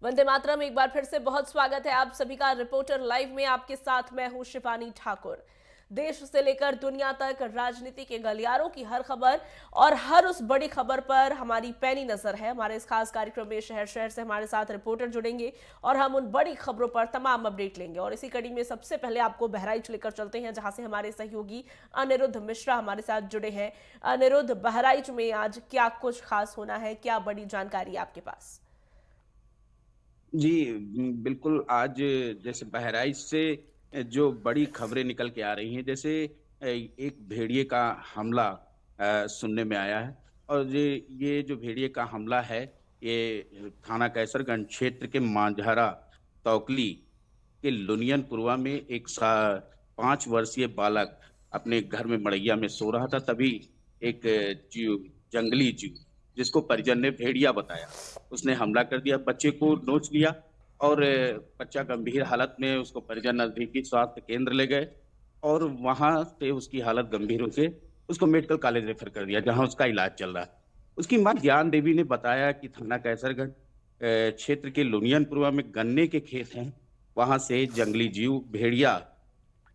वंदे मातरम। एक बार फिर से बहुत स्वागत है आप सभी का रिपोर्टर लाइव में। आपके साथ मैं हूं शिवानी ठाकुर। देश से लेकर दुनिया तक राजनीति के गलियारों की हर खबर और हर उस बड़ी खबर पर हमारी पैनी नजर है। हमारे इस खास कार्यक्रम में शहर शहर से हमारे साथ रिपोर्टर जुड़ेंगे और हम उन बड़ी खबरों पर तमाम अपडेट लेंगे। और इसी कड़ी में सबसे पहले आपको बहराइच लेकर चलते हैं, जहां से हमारे सहयोगी अनिरुद्ध मिश्रा हमारे साथ जुड़े हैं। अनिरुद्ध, बहराइच में आज क्या कुछ खास होना है, क्या बड़ी जानकारी आपके पास? जी, बिल्कुल। आज जैसे बहराइच से जो बड़ी खबरें निकल के आ रही हैं, जैसे एक भेड़िए का हमला सुनने में आया है। और ये जो भेड़िए का हमला है, ये थाना कैसरगंज क्षेत्र के मांझारा तौकली के लुनियनपुरवा में एक 5 वर्षीय बालक अपने घर में मड़ैया में सो रहा था। तभी एक जीव, जंगली जीव, जिसको परिजन ने भेड़िया बताया, उसने हमला कर दिया, बच्चे को नोच लिया। और बच्चा गंभीर हालत में, उसको परिजन नजदीकी स्वास्थ्य केंद्र ले गए और वहां से उसकी हालत गंभीर होके उसको मेडिकल कॉलेज रेफर कर दिया, जहां उसका इलाज चल रहा है। उसकी मां ज्ञान देवी ने बताया कि थाना कैसरगंज क्षेत्र के लुनियनपुरवा में गन्ने के खेत हैं, वहां से जंगली जीव भेड़िया,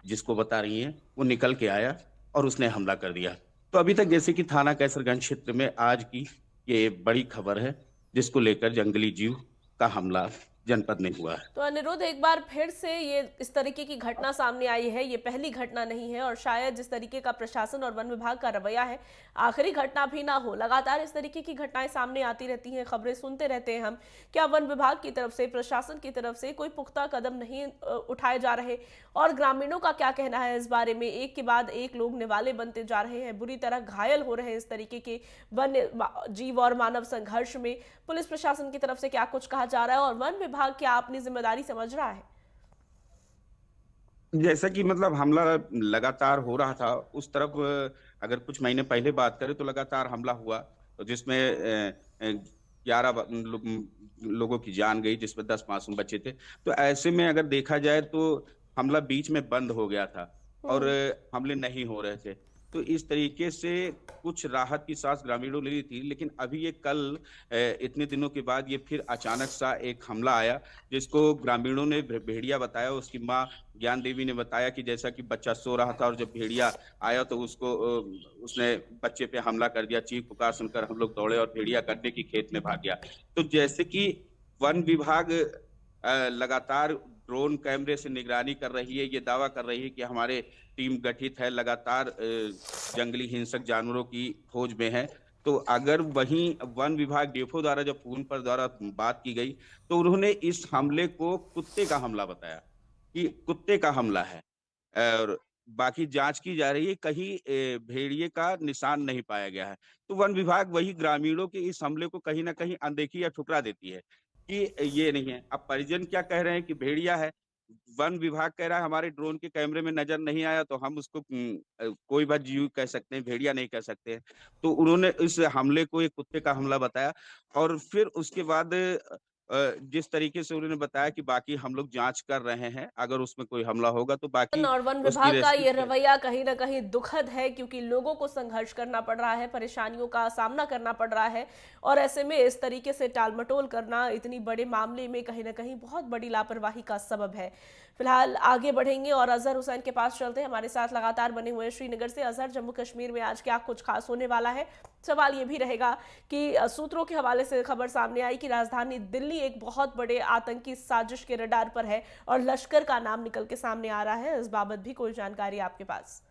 जिसको बता रही हैं, वो निकल के आया और उसने हमला कर दिया। तो अभी तक जैसे कि थाना कैसरगंज क्षेत्र में आज की ये बड़ी खबर है, जिसको लेकर जंगली जीव का हमला जनपद में हुआ है। तो अनिरुद्ध, एक बार फिर से ये इस तरीके की घटना सामने आई है। ये पहली घटना नहीं है और शायद जिस तरीके का प्रशासन और वन विभाग का रवैया है, आखिरी घटना भी ना हो। लगातार इस तरीके की घटनाएं सामने आती रहती हैं, खबरें सुनते रहते हैं हम। क्या वन विभाग की तरफ से, प्रशासन की तरफ से कोई पुख्ता कदम नहीं उठाए जा रहे? और ग्रामीणों का क्या कहना है इस बारे में? एक के बाद एक लोग निवाले बनते जा रहे हैं, बुरी तरह घायल हो रहे हैं इस तरीके के वन्य जीव और मानव संघर्ष में। पुलिस प्रशासन की तरफ से क्या कुछ कहा जा रहा है और वन विभाग क्या अपनी जिम्मेदारी समझ रहा है? जैसा कि मतलब हमला लगातार हो रहा था उस तरफ, अगर कुछ महीने पहले बात करें तो लगातार हमला हुआ, जिसमें 11 लोगों की जान गई, जिसमें 10 मासूम बच्चे थे। तो ऐसे में अगर देखा जाए तो हमला बीच में बंद हो गया था और हम्म। हमले नहीं हो रहे थे। तो इस तरीके से कुछ राहत की सांस ग्रामीणों ने ली थी, लेकिन अभी ये कल इतने दिनों के बाद ये फिर अचानक सा एक हमला आया, जिसको ग्रामीणों ने भेड़िया बताया। उसकी माँ ज्ञान देवी ने बताया कि जैसा कि बच्चा सो रहा था और जब भेड़िया आया तो उसने बच्चे पे हमला कर दिया। चीख पुकार सुनकर हम लोग दौड़े और भेड़िया गन्ने की खेत में भाग गया। तो जैसे कि वन विभाग लगातार ड्रोन कैमरे से निगरानी कर रही है, ये दावा कर रही है कि हमारे टीम गठित है, लगातार जंगली हिंसक जानवरों की खोज में है। तो अगर वहीं वन विभाग डेफो द्वारा जब फोन पर द्वारा बात की गई, तो उन्होंने इस हमले को कुत्ते का हमला बताया, कि कुत्ते का हमला है। और बाकी जांच की जा रही है, कहीं भेड़िए का निशान नहीं पाया गया है। तो वन विभाग वही ग्रामीणों के इस हमले को कहीं ना कहीं अनदेखी या ठुकरा देती है कि ये नहीं है। अब परिजन क्या कह रहे हैं कि भेड़िया है, वन विभाग कह रहा है हमारे ड्रोन के कैमरे में नजर नहीं आया, तो हम उसको कोई बात जीव कह सकते हैं, भेड़िया नहीं कह सकते हैं। तो उन्होंने इस हमले को एक कुत्ते का हमला बताया। और फिर उसके बाद जिस तरीके से उन्होंने बताया कि बाकी हम लोग जांच कर रहे हैं, अगर उसमें कोई हमला होगा तो बाकी और वन उसकी विभाग का रेस्क्यू ये किया। रवैया कहीं ना कहीं दुखद है, क्योंकि लोगों को संघर्ष करना पड़ रहा है, परेशानियों का सामना करना पड़ रहा है। और ऐसे में इस तरीके से टालमटोल करना इतनी बड़े मामले में कहीं ना कहीं बहुत बड़ी लापरवाही का सबब है। फिलहाल आगे बढ़ेंगे और अजहर हुसैन के पास चलते हैं, हमारे साथ लगातार बने हुए श्रीनगर से। अजहर, जम्मू कश्मीर में आज क्या कुछ खास होने वाला है? सवाल ये भी रहेगा कि सूत्रों के हवाले से खबर सामने आई कि राजधानी दिल्ली एक बहुत बड़े आतंकी साजिश के रडार पर है और लश्कर का नाम निकल के सामने आ रहा है। इस बाबत भी कोई जानकारी आपके पास?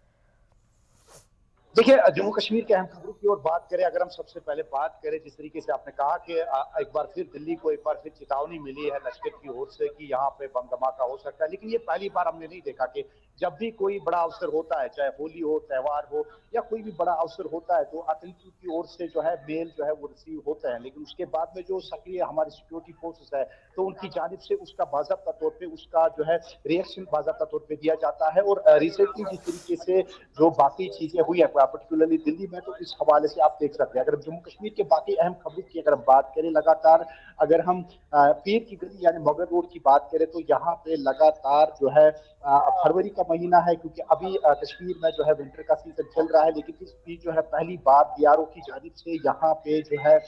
देखिए, जम्मू कश्मीर के अहम खबरों की ओर बात करें, अगर हम सबसे पहले बात करें, जिस तरीके से आपने कहा कि एक बार फिर दिल्ली को एक बार फिर चेतावनी मिली है लश्कर की ओर से कि यहाँ पे बम धमाका हो सकता है। लेकिन ये पहली बार हमने नहीं देखा कि जब भी कोई बड़ा अवसर होता है, चाहे होली हो, त्योहार हो या कोई भी बड़ा अवसर होता है, तो आतंकियों की ओर से जो है मेल जो है वो रिसीव होते हैं। लेकिन उसके बाद में जो सक्रिय हमारी सिक्योरिटी फोर्सेस है, तो उनकी जानिब से उसका बाज़ाब्ता तौर पे उसका जो है रिएक्शन बाज़ाब्ता तौर पे दिया जाता है। और रिसेंटली जिस तरीके से जो बाकी चीजें हुई है पर्टिकुलरली दिल्ली में, तो इस हवाले से आप देख सकते हैं। अगर जम्मू कश्मीर के बाकी अहम खबरों की अगर हम बात करें, लगातार अगर हम पीर की गली यानी मगर रोड की बात करें, तो यहाँ पे लगातार जो है फरवरी का महीना है, क्योंकि अभी कश्मीर में जो है विंटर का सीजन चल रहा है, लेकिन इस बीच जो है पहली बार बीआरओ की जानिब से यहाँ पे जो है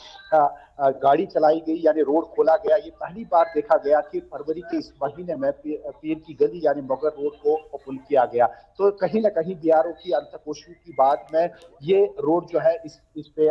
गाड़ी चलाई गई, यानी रोड खोला गया। ये पहली बार देखा गया कि फरवरी के इस महीने में पीर की गली यानी मुगल रोड को ओपन किया गया। तो कहीं ना कहीं बीआरओ की अंतकोशियों की बाद में ये रोड जो है इस पे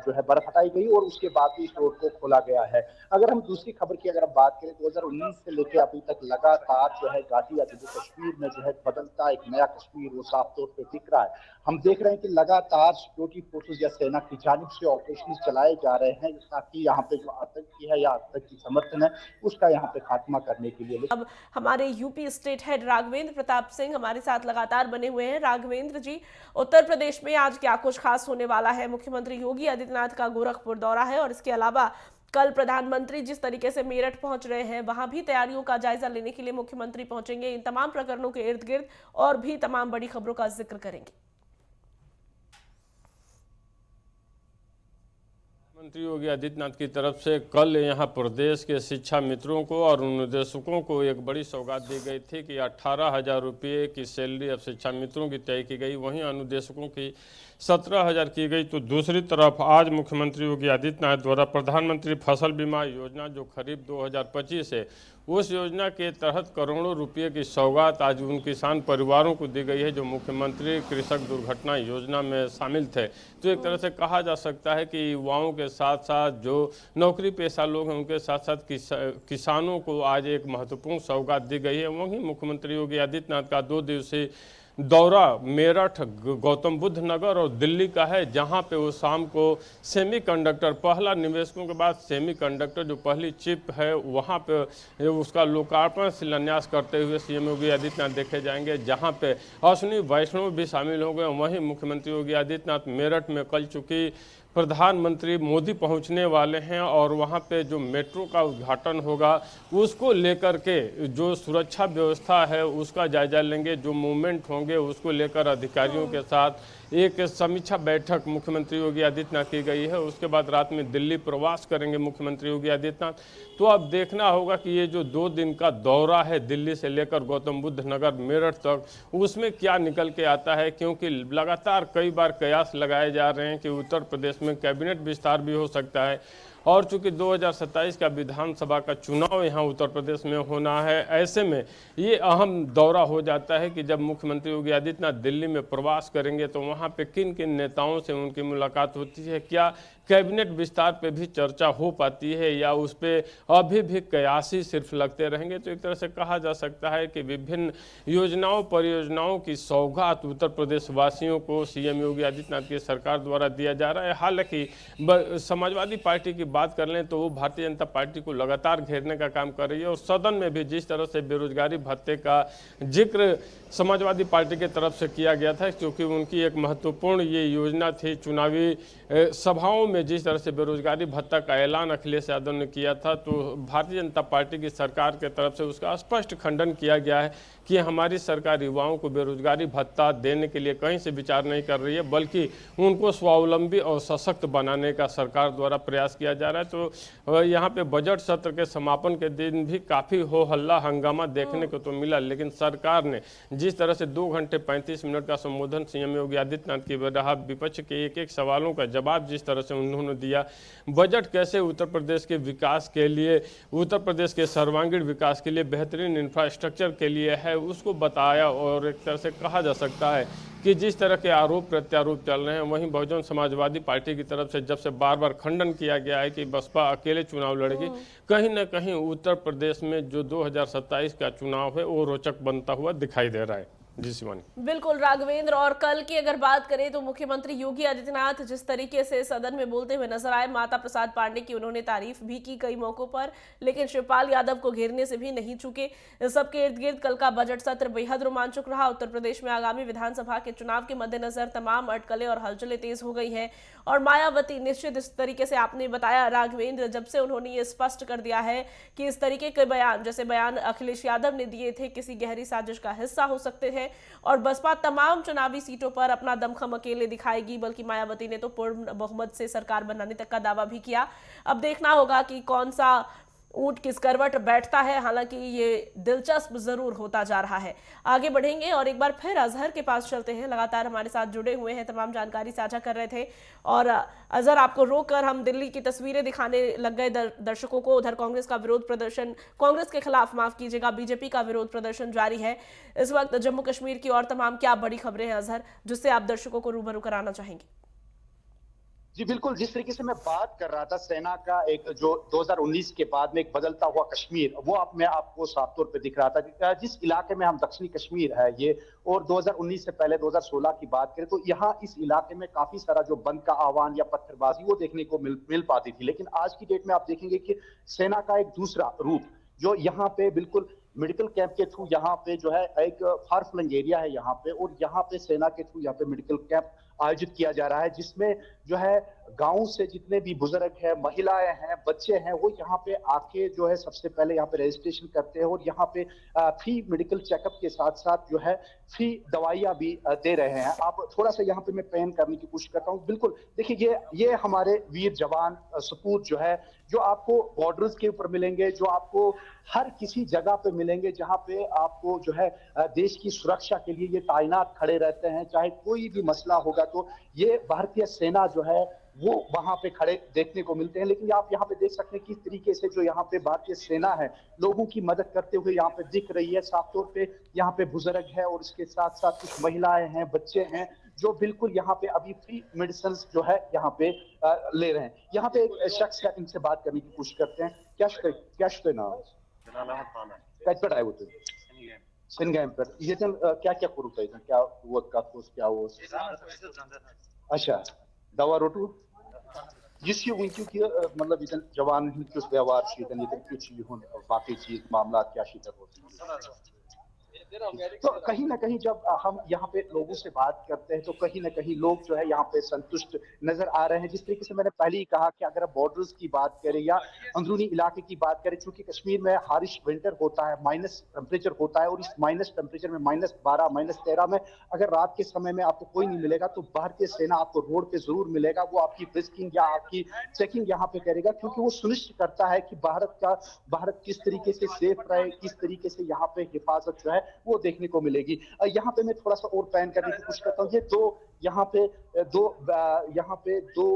जो है बर्फ हटाई गई और उसके बाद इस रोड को खोला गया है। अगर हम दूसरी खबर की अगर हम बात करें, 2019 से लेकर अभी तक लगातार जो है घाटी या जम्मू कश्मीर में जो है बदलता एक नया कश्मीर वो साफ तौर पे दिख रहा है। हम देख रहे हैं कि लगातार सिक्योरिटी फोर्सेस या सेना की जानिब से ऑपरेशन चलाए जा रहे हैं ताकि यहाँ पे जो आतंकी है या आतंकी समर्थन है उसका यहाँ पे खात्मा करने के लिए। अब हमारे UP state head Raghavendra Pratap Singh हमारे साथ लगातार बने हुए हैं। राघवेंद्र जी, उत्तर प्रदेश में आज क्या कुछ खास होने वाला है? मुख्यमंत्री योगी आदित्यनाथ का गोरखपुर दौरा है और इसके अलावा कल प्रधानमंत्री जिस तरीके से मेरठ पहुंच रहे हैं, वहां भी तैयारियों का जायजा लेने के लिए मुख्यमंत्री पहुंचेंगे। इन तमाम प्रकरणों के इर्द गिर्द और भी तमाम बड़ी खबरों का जिक्र करेंगे। मुख्यमंत्री योगी आदित्यनाथ की तरफ से कल यहां प्रदेश के शिक्षा मित्रों को और अनुदेशकों को एक बड़ी सौगात दी गई थी कि 18,000 रुपये की सैलरी अब शिक्षा मित्रों की तय की गई, वहीं अनुदेशकों की 17,000 की गई। तो दूसरी तरफ आज मुख्यमंत्री योगी आदित्यनाथ द्वारा प्रधानमंत्री फसल बीमा योजना जो खरीफ 2025 है, उस योजना के तहत करोड़ों रुपये की सौगात आज उन किसान परिवारों को दी गई है जो मुख्यमंत्री कृषक दुर्घटना योजना में शामिल थे। तो एक तरह से कहा जा सकता है कि युवाओं के साथ साथ जो नौकरी पेशा लोग हैं उनके साथ साथ किसानों को आज एक महत्वपूर्ण सौगात दी गई है। वहीं मुख्यमंत्री योगी आदित्यनाथ का 2 दिवसीय दौरा मेरठ, गौतम बुद्ध नगर और दिल्ली का है, जहां पे वो शाम को सेमीकंडक्टर पहला निवेशकों के बाद सेमीकंडक्टर जो पहली चिप है वहां पे उसका लोकार्पण शिलान्यास करते हुए सीएम योगी आदित्यनाथ देखे जाएंगे, जहां पे अश्विनी वैष्णव भी शामिल हो गए। वहीं मुख्यमंत्री योगी आदित्यनाथ मेरठ में कल चूंकि प्रधानमंत्री मोदी पहुंचने वाले हैं और वहां पे जो मेट्रो का उद्घाटन होगा उसको लेकर के जो सुरक्षा व्यवस्था है उसका जायजा लेंगे, जो मूवमेंट होंगे उसको लेकर अधिकारियों के साथ एक समीक्षा बैठक मुख्यमंत्री योगी आदित्यनाथ की गई है। उसके बाद रात में दिल्ली प्रवास करेंगे मुख्यमंत्री योगी आदित्यनाथ। तो अब देखना होगा कि ये जो 2 दिन का दौरा है दिल्ली से लेकर गौतम बुद्ध नगर मेरठ तक, उसमें क्या निकल के आता है, क्योंकि लगातार कई बार कयास लगाए जा रहे हैं कि उत्तर प्रदेश में कैबिनेट विस्तार भी हो सकता है और चूंकि 2027 का विधानसभा का चुनाव यहाँ उत्तर प्रदेश में होना है, ऐसे में ये अहम दौरा हो जाता है कि जब मुख्यमंत्री योगी आदित्यनाथ दिल्ली में प्रवास करेंगे तो वहाँ पे किन किन नेताओं से उनकी मुलाकात होती है, क्या कैबिनेट विस्तार पे भी चर्चा हो पाती है या उस पर अभी भी कयास ही सिर्फ लगते रहेंगे। तो एक तरह से कहा जा सकता है कि विभिन्न योजनाओं परियोजनाओं की सौगात उत्तर प्रदेश वासियों को सीएम योगी आदित्यनाथ की सरकार द्वारा दिया जा रहा है। हालांकि समाजवादी पार्टी की बात कर लें तो वो भारतीय जनता पार्टी को लगातार घेरने का काम कर रही है और सदन में भी जिस तरह से बेरोजगारी भत्ते का जिक्र समाजवादी पार्टी की तरफ से किया गया था, क्योंकि उनकी एक महत्वपूर्ण ये योजना थी। चुनावी सभाओं में जिस तरह से बेरोजगारी भत्ता का ऐलान अखिलेश यादव ने किया था, तो भारतीय जनता पार्टी की सरकार के तरफ से उसका स्पष्ट खंडन किया गया है कि हमारी सरकार युवाओं को बेरोजगारी भत्ता देने के लिए कहीं से विचार नहीं कर रही है, बल्कि उनको स्वावलंबी और सशक्त बनाने का सरकार द्वारा प्रयास किया जा रहा है। तो यहाँ पे बजट सत्र के समापन के दिन भी काफ़ी हो हल्ला हंगामा देखने को तो मिला, लेकिन सरकार ने जिस तरह से 2 घंटे 35 मिनट का संबोधन सीएम योगी आदित्यनाथ की रहा, विपक्ष के एक सवालों का जवाब जिस तरह से उन्होंने दिया, बजट कैसे उत्तर प्रदेश के विकास के लिए, उत्तर प्रदेश के सर्वांगीण विकास के लिए, बेहतरीन इंफ्रास्ट्रक्चर के लिए है, उसको बताया। और एक तरह से कहा जा सकता है कि जिस तरह के आरोप प्रत्यारोप चल रहे हैं, वहीं बहुजन समाजवादी पार्टी की तरफ से जब से बार बार खंडन किया गया है कि बसपा अकेले चुनाव लड़ेगी, कहीं ना कहीं उत्तर प्रदेश में जो 2027 का चुनाव है वो रोचक बनता हुआ दिखाई दे रहा है। जी शिवानी। बिल्कुल राघवेंद्र, और कल की अगर बात करें तो मुख्यमंत्री योगी आदित्यनाथ जिस तरीके से सदन में बोलते हुए नजर आए, माता प्रसाद पांडे की उन्होंने तारीफ भी की कई मौकों पर, लेकिन शिवपाल यादव को घेरने से भी नहीं चूके। सबके इर्द गिर्द कल का बजट सत्र बेहद रोमांचक रहा। उत्तर प्रदेश में आगामी विधानसभा के चुनाव के मद्देनजर तमाम अटकलें और हलचलें तेज हो गई हैं और मायावती निश्चित इस तरीके से आपने बताया राघवेंद्र, जब से उन्होंने ये स्पष्ट कर दिया है कि इस तरीके के बयान, जैसे बयान अखिलेश यादव ने दिए थे, किसी गहरी साजिश का हिस्सा हो सकते हैं और बसपा तमाम चुनावी सीटों पर अपना दमखम अकेले दिखाएगी, बल्कि मायावती ने तो पूर्ण बहुमत से सरकार बनाने तक का दावा भी किया। अब देखना होगा कि कौन सा ऊंट किस करवट बैठता है, हालांकि ये दिलचस्प जरूर होता जा रहा है। आगे बढ़ेंगे और एक बार फिर अजहर के पास चलते हैं, लगातार हमारे साथ जुड़े हुए हैं, तमाम जानकारी साझा कर रहे थे। और अजहर, आपको रोककर हम दिल्ली की तस्वीरें दिखाने लग गए दर्शकों को। उधर कांग्रेस का विरोध प्रदर्शन, कांग्रेस के खिलाफ माफ कीजिएगा, बीजेपी का विरोध प्रदर्शन जारी है इस वक्त जम्मू कश्मीर की। और तमाम क्या बड़ी खबरें हैं अजहर, जिससे आप दर्शकों को रूबरू कराना चाहेंगे? जी बिल्कुल, जिस तरीके से मैं बात कर रहा था सेना का एक जो 2019 के बाद में एक बदलता हुआ कश्मीर, वो अब मैं आपको साफ तौर पे दिख रहा था। जिस इलाके में हम दक्षिणी कश्मीर है ये, और 2019 से पहले 2016 की बात करें तो यहाँ इस इलाके में काफी सारा जो बंद का आह्वान या पत्थरबाजी वो देखने को मिल पाती थी। लेकिन आज की डेट में आप देखेंगे कि सेना का एक दूसरा रूप जो यहाँ पे बिल्कुल मेडिकल कैंप के थ्रू यहाँ पे जो है एक फार फ्लंग एरिया है यहाँ पे, और यहाँ पे सेना के थ्रू यहाँ पे मेडिकल कैंप आयोजित किया जा रहा है, जिसमें जो है गांव से जितने भी बुजुर्ग हैं, महिलाएं हैं, बच्चे हैं, वो यहाँ पे आके जो है सबसे पहले यहाँ पे रजिस्ट्रेशन करते हैं, और यहाँ पे फ्री मेडिकल चेकअप के साथ साथ जो है फ्री दवाइयां भी दे रहे हैं। आप थोड़ा सा यहाँ पे मैं पैन करने की कोशिश करता हूँ। बिल्कुल देखिए, ये हमारे वीर जवान सपूत जो है, जो आपको बॉर्डर्स के ऊपर मिलेंगे, जो आपको हर किसी जगह पे मिलेंगे जहां पे आपको जो है देश की सुरक्षा के लिए ये तैनात खड़े रहते हैं। चाहे कोई भी मसला होगा तो ये भारतीय सेना जो है वो वहां पे खड़े देखने को मिलते हैं। लेकिन आप यहाँ पे देख सकते हैं किस तरीके से जो यहाँ पे भारतीय सेना है लोगों की मदद करते हुए यहाँ पे दिख रही है। साफ तौर पे यहाँ पे बुजुर्ग है और इसके साथ साथ कुछ महिलाएं हैं, बच्चे हैं, जो बिल्कुल यहाँ पे अभी फ्री मेडिसिन जो है यहाँ पे ले रहे हैं। यहाँ पे एक शख्स है, इनसे बात करने की कोशिश करते हैं। क्या नाम कट आहे होतं सिनगैम पर ये क्या क्या करू क्या वो का क्या वो अच्छा दवा रोटू जिस ये वंक्यू कि मतलब ये जवान किस व्यवहार शीतन ये कुछ ये बाकी चीज मामला क्या शीतन होती। तो कहीं ना कहीं जब हम यहाँ पे लोगों से बात करते हैं तो कहीं ना कहीं लोग जो है यहाँ पे संतुष्ट नजर आ रहे हैं। जिस तरीके से मैंने पहले ही कहा कि अगर बॉर्डर्स की बात करें या अंदरूनी इलाके की बात करें, चूंकि कश्मीर में हारिश विंटर होता है, माइनस टेम्परेचर होता है, और इस माइनस टेम्परेचर में -12 -13 में अगर रात के समय में आपको कोई नहीं मिलेगा तो भारतीय सेना आपको रोड पे जरूर मिलेगा। वो आपकी फ्रिस्किंग या आपकी चेकिंग यहाँ पे करेगा, क्योंकि वो सुनिश्चित करता है कि भारत किस तरीके से सेफ रहे, किस तरीके से यहाँ पे हिफाजत जो है वो देखने को मिलेगी। यहाँ पे मैं थोड़ा सा और पैन करने की कोशिश करता हूँ। ये यहाँ पे दो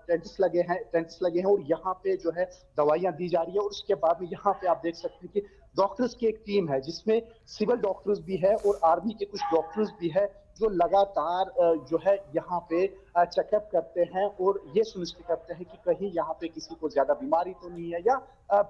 टेंट्स लगे हैं और यहाँ पे जो है दवाइयां दी जा रही है। और उसके बाद में यहाँ पे आप देख सकते हैं कि डॉक्टर्स की एक टीम है जिसमें सिविल डॉक्टर्स भी है और आर्मी के कुछ डॉक्टर्स भी है, जो लगातार जो है यहाँ पे चेकअप करते हैं और ये सुनिश्चित करते हैं कि कहीं यहाँ पे किसी को ज्यादा बीमारी तो नहीं है, या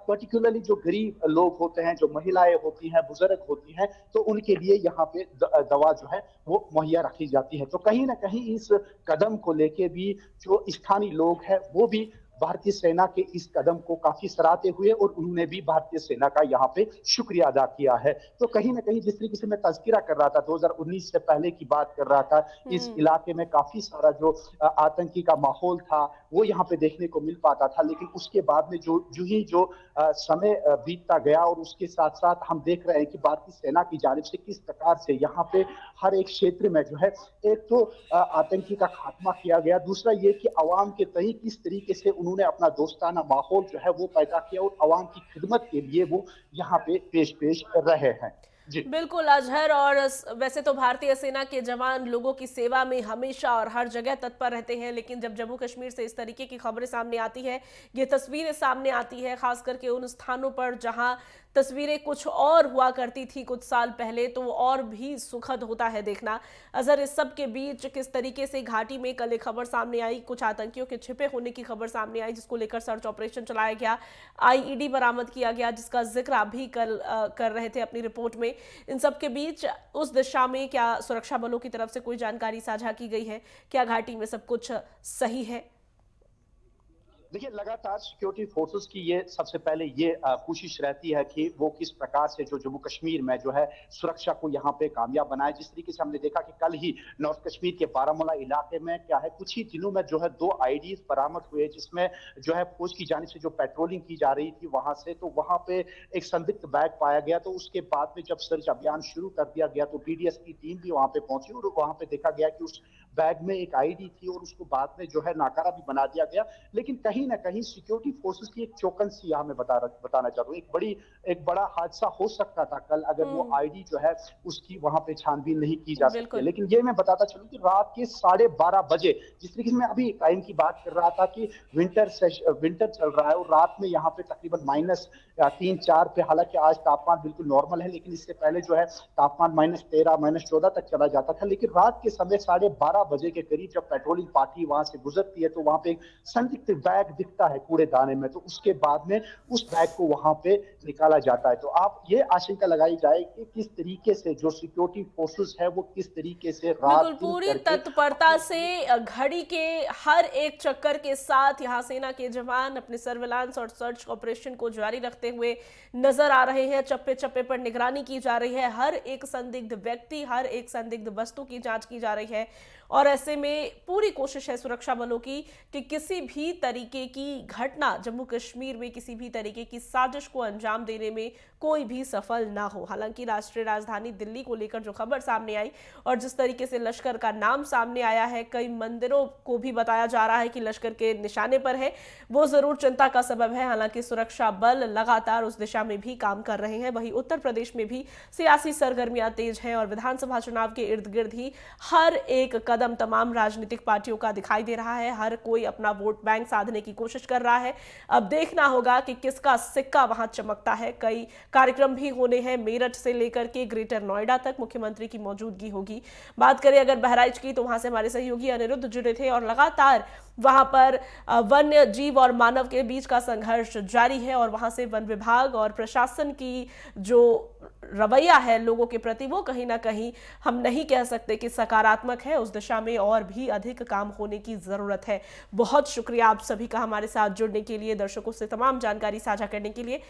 पर्टिकुलरली जो गरीब लोग होते हैं, जो महिलाएं होती हैं, बुजुर्ग होती हैं, तो उनके लिए यहाँ पे दवा जो है वो मुहैया रखी जाती है। तो कहीं ना कहीं इस कदम को लेके भी जो स्थानीय लोग हैं वो भी भारतीय सेना के इस कदम को काफी सराहते हुए और उन्होंने भी भारतीय सेना का यहाँ पे शुक्रिया अदा किया है। तो कहीं ना कहीं जिस तरीके से मैं तज़किरा कर रहा था 2019 से पहले की बात कर रहा था, इस इलाके में काफी सारा जो आतंकी का माहौल था वो यहाँ पे देखने को मिल पाता था। लेकिन उसके बाद में जो समय बीतता गया और उसके साथ साथ हम देख रहे हैं कि भारतीय सेना की जानिब से किस प्रकार से यहाँ पे हर एक क्षेत्र में जो है एक तो आतंकी का खात्मा किया गया, दूसरा ये कि अवाम के तई किस तरीके से उन्होंने अपना दोस्ताना माहौल जो है वो पैदा किया और अवाम की खिदमत के लिए वो यहाँ पे पेश रहे हैं। बिल्कुल अजहर, और वैसे तो भारतीय सेना के जवान लोगों की सेवा में हमेशा और हर जगह तत्पर रहते हैं, लेकिन जब जम्मू कश्मीर से इस तरीके की खबरें सामने आती है, ये तस्वीरें सामने आती है, खास करके उन स्थानों पर जहां तस्वीरें कुछ और हुआ करती थी कुछ साल पहले, तो वो और भी सुखद होता है देखना। अजहर, इस सब के बीच किस तरीके से घाटी में कल एक खबर सामने आई, कुछ आतंकियों के छिपे होने की खबर सामने आई, जिसको लेकर सर्च ऑपरेशन चलाया गया, आईईडी बरामद किया गया, जिसका जिक्र आप भी कल कर रहे थे अपनी रिपोर्ट में। इन सब के बीच उस दिशा में क्या सुरक्षा बलों की तरफ से कोई जानकारी साझा की गई है? क्या घाटी में सब कुछ सही है? देखिए, लगातार सिक्योरिटी फोर्सेस की ये सबसे पहले ये कोशिश रहती है कि वो किस प्रकार से जो जम्मू कश्मीर में जो है सुरक्षा को यहाँ पे कामयाब बनाए। जिस तरीके से हमने देखा कि कल ही नॉर्थ कश्मीर के बारामूला इलाके में क्या है कुछ ही दिनों में जो है 2 आईडीज बरामद हुए, जिसमें जो है फौज की जानिब से जो पेट्रोलिंग की जा रही थी वहां से, तो वहां पे एक संदिग्ध बैग पाया गया। तो उसके बाद में जब सर्च अभियान शुरू कर दिया गया तो डीडीएस की टीम भी वहां पे पहुंची और वहां पे देखा गया कि उस बैग में एक आईडी थी और उसको बाद में जो है नाकारा भी बना दिया गया। लेकिन कहीं ना कहीं सिक्योरिटी फोर्सेस की एक चौकन्सी यहाँ मैं बताना चाह रहा हूँ, एक बड़ा हादसा हो सकता था कल अगर वो आईडी जो है उसकी वहां पे छानबीन नहीं की जा सकती। बिल्कुल। लेकिन ये मैं बताता चलूं कि रात के 12:30 बजे, जिस तरीके से मैं अभी टाइम की बात कर रहा था कि विंटर चल रहा है और रात में यहाँ पे तकरीबन -3-4 पे, हालांकि आज तापमान बिल्कुल नॉर्मल है, लेकिन इससे पहले जो है तापमान -13 -14 तक चला जाता था। लेकिन रात के समय 12:30 बजे के करीब जब पेट्रोलिंग पार्टी वहां से गुजरती है तो वहां पे एक संदिग्ध बैग दिखता है कूड़ेदाने में, तो उसके बाद में उस बैग को वहां पे निकाला जाता है। तो आप ये आशंका लगाई जाए कि किस तरीके से जो सिक्योरिटी फोर्सेस है वो किस तरीके से रात बिल्कुल दिन पूरी करके तत्परता से घड़ी के हर एक चक्कर के साथ यहाँ सेना के जवान अपने सर्विलांस और सर्च ऑपरेशन को जारी रखते हुए नजर आ रहे हैं। चप्पे चप्पे पर निगरानी की जा रही है, हर एक संदिग्ध व्यक्ति, हर एक संदिग्ध वस्तु की जांच की जा रही है और ऐसे में पूरी कोशिश है सुरक्षा बलों की कि किसी भी तरीके की घटना जम्मू कश्मीर में, किसी भी तरीके की साजिश को अंजाम देने में कोई भी सफल ना हो। हालांकि राष्ट्रीय राजधानी दिल्ली को लेकर जो खबर सामने आई और जिस तरीके से लश्कर का नाम सामने आया है, कई मंदिरों को भी बताया जा रहा है कि लश्कर के निशाने पर है, वो जरूर चिंता का सबब है। हालांकि सुरक्षा बल लगातार उस दिशा में भी काम कर रहे हैं। वहीं उत्तर प्रदेश में भी सियासी सरगर्मियां तेज हैं और विधानसभा चुनाव के इर्द गिर्द ही हर एक कदम तमाम राजनीतिक पार्टियों का दिखाई दे रहा है। हर कोई अपना वोट बैंक साधने की कोशिश कर रहा है। अब देखना होगा कि किसका सिक्का वहां चमकता है। कई कार्यक्रम भी होने हैं, मेरठ से लेकर के ग्रेटर नोएडा तक मुख्यमंत्री की मौजूदगी होगी। बात करें अगर बहराइच की तो वहां से हमारे सहयोगी अनिरुद्ध जुड़े थे और लगातार वहां पर वन्य जीव और मानव के बीच का संघर्ष जारी है और वहां से वन विभाग और प्रशासन की जो रवैया है लोगों के प्रति वो कहीं ना कहीं हम नहीं कह सकते कि सकारात्मक है। उस दिशा में और भी अधिक काम होने की जरूरत है। बहुत शुक्रिया आप सभी का हमारे साथ जुड़ने के लिए, दर्शकों से तमाम जानकारी साझा करने के लिए।